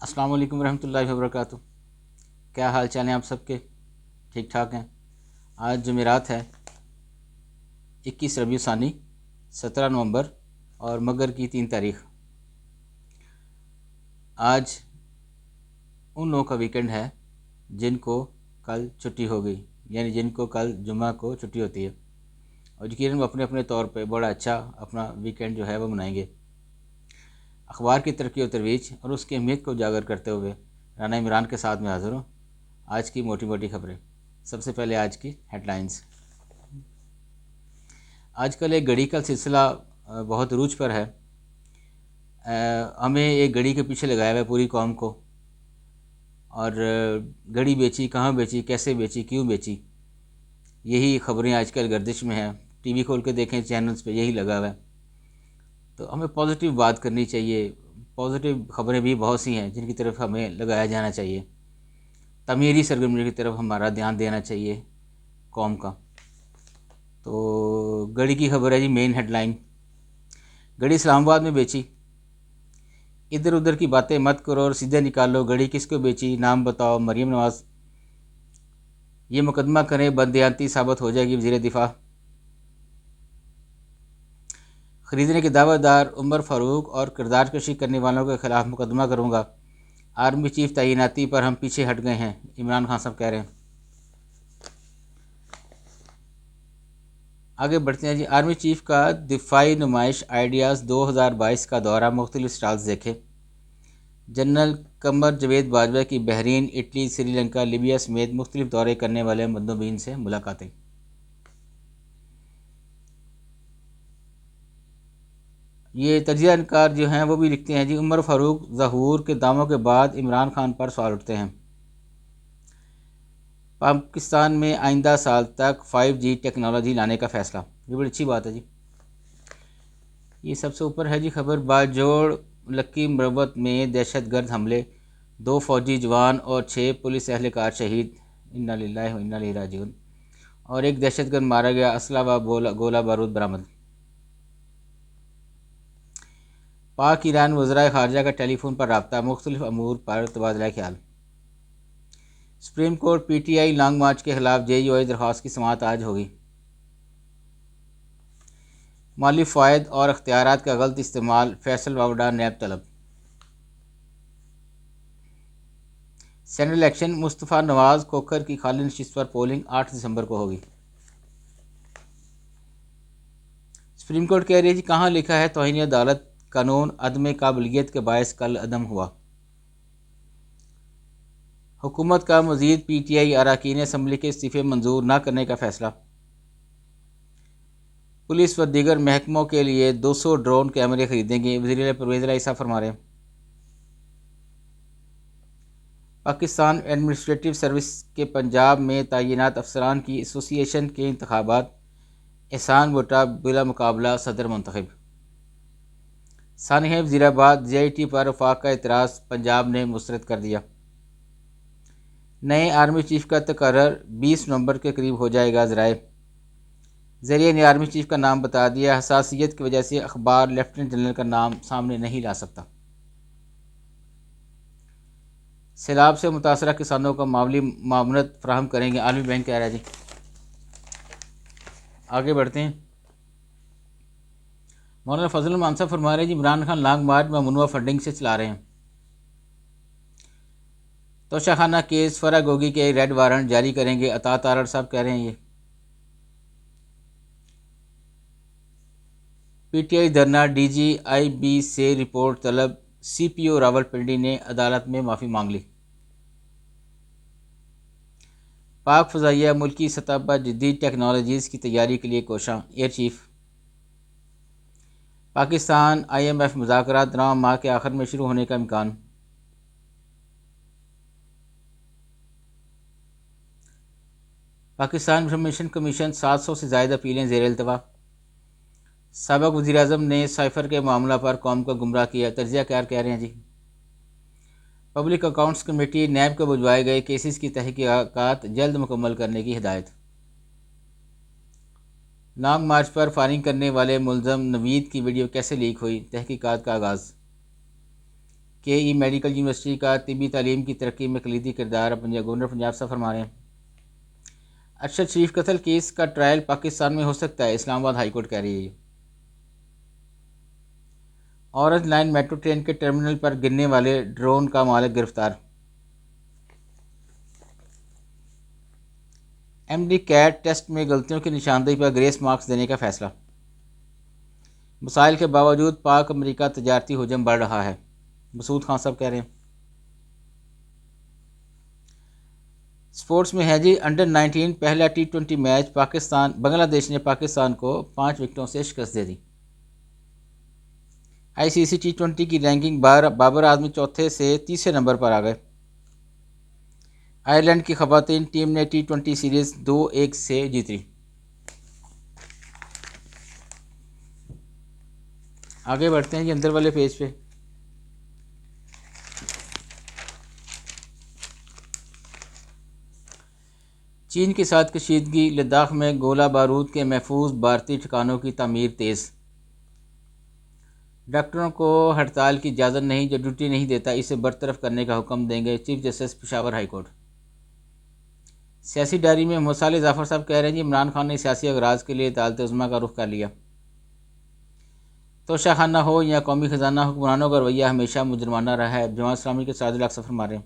السلام علیکم ورحمۃ اللہ وبرکاتہ۔ کیا حال چال ہیں آپ سب کے؟ ٹھیک ٹھاک ہیں؟ آج جمعرات ہے 21 ربیع ثانی 17 نومبر اور مگر کی 3 تاریخ۔ آج ان لوگوں کا ویکنڈ ہے جن کو کل چھٹی ہو گئی، یعنی جن کو کل جمعہ کو چھٹی ہوتی ہے، اور یقیناً وہ اپنے اپنے طور پہ بڑا اچھا اپنا ویکنڈ جو ہے وہ منائیں گے۔ اخبار کی ترقی و ترویج اور اس کی اہمیت کو اجاگر کرتے ہوئے رانا عمران کے ساتھ میں حاضر ہوں۔ آج کی موٹی موٹی خبریں۔ سب سے پہلے آج کی ہیڈ لائنز۔ آج کل ایک گھڑی کا سلسلہ بہت عروج پر ہے۔ ہمیں ایک گھڑی کے پیچھے لگایا ہوا ہے پوری قوم کو، اور گھڑی بیچی، کہاں بیچی، کیسے بیچی، کیوں بیچی، یہی خبریں آج کل گردش میں ہیں۔ ٹی وی کھول کے دیکھیں، چینلز پہ یہی لگا ہوا ہے۔ تو ہمیں پازیٹیو بات کرنی چاہیے، پازیٹیو خبریں بھی بہت سی ہیں جن کی طرف ہمیں لگایا جانا چاہیے، تعمیری سرگرمیوں کی طرف ہمارا دھیان دینا چاہیے قوم کا۔ تو گھڑی کی خبر ہے جی، مین ہیڈ لائن۔ گھڑی اسلام آباد میں بیچی، ادھر ادھر کی باتیں مت کرو اور سیدھے نکالو، گھڑی کس کو بیچی، نام بتاؤ۔ مریم نواز یہ مقدمہ کریں، بددیانتی ثابت ہو جائے گی وزیر دفاع۔ خریدنے کے دعوے دار عمر فاروق اور کردار کشی کرنے والوں کے خلاف مقدمہ کروں گا۔ آرمی چیف تعیناتی پر ہم پیچھے ہٹ گئے ہیں، عمران خان صاحب کہہ رہے ہیں۔ آگے بڑھتے ہیں جی۔ آرمی چیف کا دفاعی نمائش آئیڈیاز 2022 کا دورہ، مختلف سٹالز دیکھے۔ جنرل قمر جاوید باجوہ کی بحرین، اٹلی، سری لنکا، لیبیا سمیت مختلف دورے کرنے والے مندوبین سے ملاقاتیں۔ یہ تجزیہ نگار جو ہیں وہ بھی لکھتے ہیں جی، عمر فاروق ظہور کے دعووں کے بعد عمران خان پر سوال اٹھتے ہیں۔ پاکستان میں آئندہ سال تک 5G ٹیکنالوجی لانے کا فیصلہ، یہ بڑی اچھی بات ہے جی۔ یہ سب سے اوپر ہے جی خبر۔ باجوڑ لکی مروت میں دہشت گرد حملے، 2 فوجی جوان اور 6 پولیس اہلکار شہید، انا للہ و انا الیہ راجعون، اور ایک دہشت گرد مارا گیا، اسلحہ و گولہ بارود برآمد۔ پاک ایران وزرائے خارجہ کا ٹیلی فون پر رابطہ، مختلف امور پر تبادلہ خیال۔ Supreme court P T I long march کے خلاف JUI درخواست کی سماعت آج ہوگی۔ مالی فوائد اور اختیارات کا غلط استعمال، فیصل واوڈا نیب طلب۔ سینٹرل الیکشن، مصطفیٰ نواز کھوکھر کی خالی نشست پر پولنگ 8 دسمبر کو ہوگی۔ سپریم کورٹ کہہ رہی ہے جی، کہاں لکھا ہے توہین عدالت قانون عدم قابلیت کے باعث کل عدم ہوا۔ حکومت کا مزید PTI اراکین اسمبلی کے استعفے منظور نہ کرنے کا فیصلہ۔ پولیس و دیگر محکموں کے لیے 200 ڈرون کیمرے خریدیں گے، وزیر اعلیٰ پرویز الہی صاحب فرما رہے ہیں۔ پاکستان ایڈمنسٹریٹو سروس کے پنجاب میں تعینات افسران کی ایسوسی ایشن کے انتخابات، احسان بٹا بلا مقابلہ صدر منتخب۔ سانحہ وزیر آباد JIT پر وفاق کا اعتراض پنجاب نے مسترد کر دیا۔ نئے آرمی چیف کا تقرر 20 نومبر کے قریب ہو جائے گا، ذرائع ذریعے نے آرمی چیف کا نام بتا دیا، حساسیت کی وجہ سے اخبار لیفٹیننٹ جنرل کا نام سامنے نہیں لا سکتا۔ سیلاب سے متاثرہ کسانوں کو مالی معاونت فراہم کریں گے، عالمی بینک کہہ رہا ہے جی۔ آگے بڑھتے ہیں۔ مولانا فضل الرحمان صاحب فرما رہے ہیں جی، عمران خان لانگ مارچ ممنوعہ فنڈنگ سے چلا رہے ہیں۔ توشہ خانہ کیس، فرح گوگی کے ریڈ وارنٹ جاری کریں گے، عطا تارڑ صاحب کہہ رہے ہیں۔ یہ PTI دھرنا، DGIB سے رپورٹ طلب، CPO راولپنڈی نے عدالت میں معافی مانگ لی۔ پاک فضائیہ ملکی سطح پر جدید ٹیکنالوجیز کی تیاری کے لیے کوشاں، ایئر چیف۔ پاکستان IMF مذاکرات نومبر ماہ کے آخر میں شروع ہونے کا امکان۔ پاکستان انفارمیشن کمیشن 700 سے زائد اپیلیں زیر التوا۔ سابق وزیر اعظم نے سائفر کے معاملہ پر قوم کو گمراہ کیا، تجزیہ کار کہہ رہے ہیں جی۔ پبلک اکاؤنٹس کمیٹی نیب کو بھجوائے گئے کیسز کی تحقیقات جلد مکمل کرنے کی ہدایت۔ لانگ مارچ پر فائرنگ کرنے والے ملزم نوید کی ویڈیو کیسے لیک ہوئی، تحقیقات کا آغاز۔ کے ای میڈیکل یونیورسٹی کا طبی تعلیم کی ترقی میں کلیدی کردار گورنر پنجاب سے فرما رہے ہیں۔ ارشد شریف قتل کیس کا ٹرائل پاکستان میں ہو سکتا ہے، اسلام آباد ہائی کورٹ کہہ رہی ہے۔ اورنج لائن میٹرو ٹرین کے ٹرمینل پر گرنے والے ڈرون کا مالک گرفتار۔ ایم ڈی کیٹ ٹیسٹ میں غلطیوں کی نشاندہی پر گریس مارکس دینے کا فیصلہ۔ مسائل کے باوجود پاک امریکہ تجارتی حجم بڑھ رہا ہے، مسعود خان صاحب کہہ رہے ہیں۔ سپورٹس میں ہے جی، انڈر 19 پہلا T20 میچ بنگلہ دیش نے پاکستان کو 5 وکٹوں سے شکست دے دی۔ ICC T20 کی رینکنگ بابر اعظمی چوتھے سے تیسرے نمبر پر آ گئے۔ آئرلینڈ کی خواتین ٹیم نے T20 سیریز 2-1 سے جیت لی۔ آگے بڑھتے ہیں جی اندر والے پیج پہ۔ چین کے ساتھ کشیدگی، لداخ میں گولہ بارود کے محفوظ بھارتی ٹھکانوں کی تعمیر تیز۔ ڈاکٹروں کو ہڑتال کی اجازت نہیں، جو ڈیوٹی نہیں دیتا اسے برطرف کرنے کا حکم دیں گے chief justice Peshawar high court. سیاسی ڈائری میں محمد صالح ظفر صاحب کہہ رہے ہیں جی، عمران خان نے سیاسی اغراض کے لیے عدالت عظمیٰ کا رخ کر لیا۔ توشہ خانہ ہو یا قومی خزانہ، حکمرانوں کا رویہ ہمیشہ مجرمانہ رہا ہے، جماعت اسلامی کے سعد الحق صفر مارے۔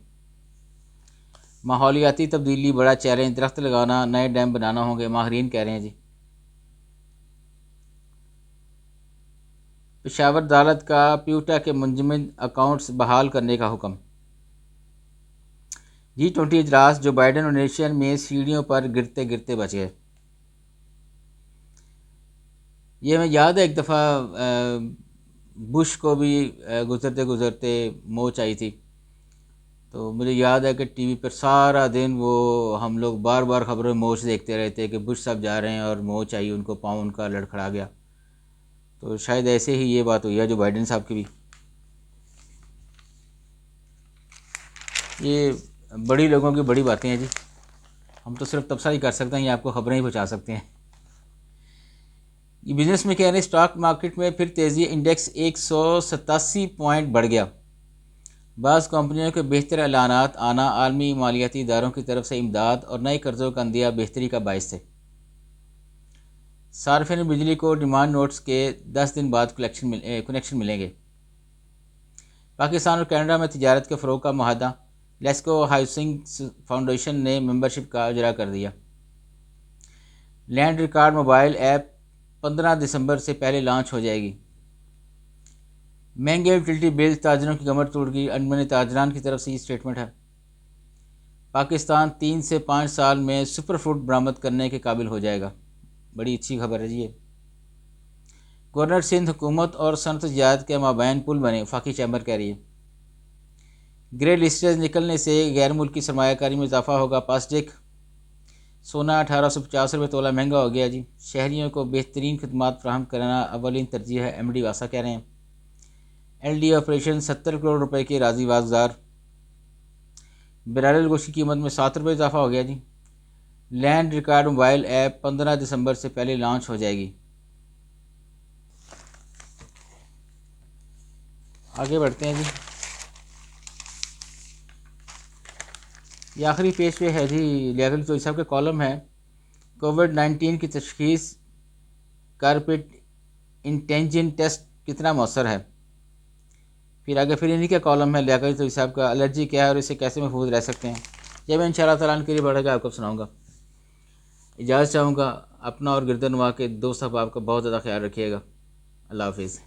ماحولیاتی تبدیلی بڑا چیلنج، درخت لگانا، نئے ڈیم بنانا ہوں گے، ماہرین کہہ رہے ہیں جی۔ پشاور عدالت کا پیوٹا کے منجمد اکاؤنٹس بحال کرنے کا حکم۔ G20 اجلاس، جو بائیڈن اور نیشن میں سیڑھیوں پر گرتے گرتے بچ گئے۔ یہ میں یاد ہے ایک دفعہ بش کو بھی گزرتے گزرتے موچ آئی تھی، تو مجھے یاد ہے کہ ٹی وی پر سارا دن وہ ہم لوگ بار بار خبروں میں موچ دیکھتے رہتے کہ بش صاحب جا رہے ہیں اور موچ آئی، ان کو پاؤں ان کا لڑکھڑا گیا۔ تو شاید ایسے ہی یہ بات ہوئی ہے جو بائیڈن صاحب کی بھی۔ یہ بڑی لوگوں کی بڑی باتیں ہیں جی، ہم تو صرف تبصرہ ہی کر سکتے ہیں یا آپ کو خبریں ہی پہنچا سکتے ہیں۔ یہ بزنس میں کہہ رہے ہیں اسٹاک مارکیٹ میں پھر تیزی، انڈیکس 187 پوائنٹ بڑھ گیا۔ بعض کمپنیوں کے بہتر اعلانات آنا عالمی مالیاتی اداروں کی طرف سے امداد اور نئے قرضوں کا عندیہ بہتری کا باعث تھے۔ صارفین بجلی کو ڈیمانڈ نوٹس کے 10 دن بعد کنیکشن ملیں گے۔ پاکستان اور کینیڈا میں تجارت کے فروغ کا معاہدہ، لیسکو ہاؤسنگ فاؤنڈیشن نے ممبرشپ کا اجرا کر دیا۔ لینڈ ریکارڈ موبائل ایپ 15 دسمبر سے پہلے لانچ ہو جائے گی۔ مہنگے یوٹیلیٹی بل، تاجروں کی کمر ٹوٹ گئی، انجمن تاجران کی طرف سے یہ اسٹیٹمنٹ ہے۔ پاکستان 3 سے 5 سال میں سپر فوڈ برآمد کرنے کے قابل ہو جائے گا، بڑی اچھی خبر ہے جی یہ۔ گورنر سندھ، حکومت اور صنعت تجارت کے مابین پل بنے، وفاقی چیمبر کہہ رہی ہے۔ گرے لسٹز نکلنے سے غیر ملکی سرمایہ کاری میں اضافہ ہوگا، پاسٹک سونا 1850 روپے تولہ مہنگا ہو گیا جی۔ شہریوں کو بہترین خدمات فراہم کرنا اولین ترجیح ہے، MD واسا کہہ رہے ہیں۔ LD آپریشن 70 کروڑ روپے کے راضی واگزار۔ برائلر گوشت کی قیمت میں 7 روپے اضافہ ہو گیا جی۔ لینڈ ریکارڈ موبائل ایپ 15 دسمبر سے پہلے لانچ ہو جائے گی۔ آگے بڑھتے ہیں جی، یہ آخری پیج پہ ہے جی، لیاقت چوہدری صاحب کا کالم ہے، کووڈ-19 کی تشخیص کارپیٹ انٹیجن ٹیسٹ کتنا مؤثر ہے۔ پھر آگے پھر انہی کا کالم ہے لیاقت چوہدری صاحب کا، الرجی کیا ہے اور اسے کیسے محفوظ رہ سکتے ہیں۔ یہ میں انشاءاللہ تعالیٰ کے لیے بڑھے گا آپ کو سناؤں گا۔ اجازت چاہوں گا، اپنا اور گردن نواں کے دوست احباب کا بہت زیادہ خیال رکھیے گا۔ اللہ حافظ۔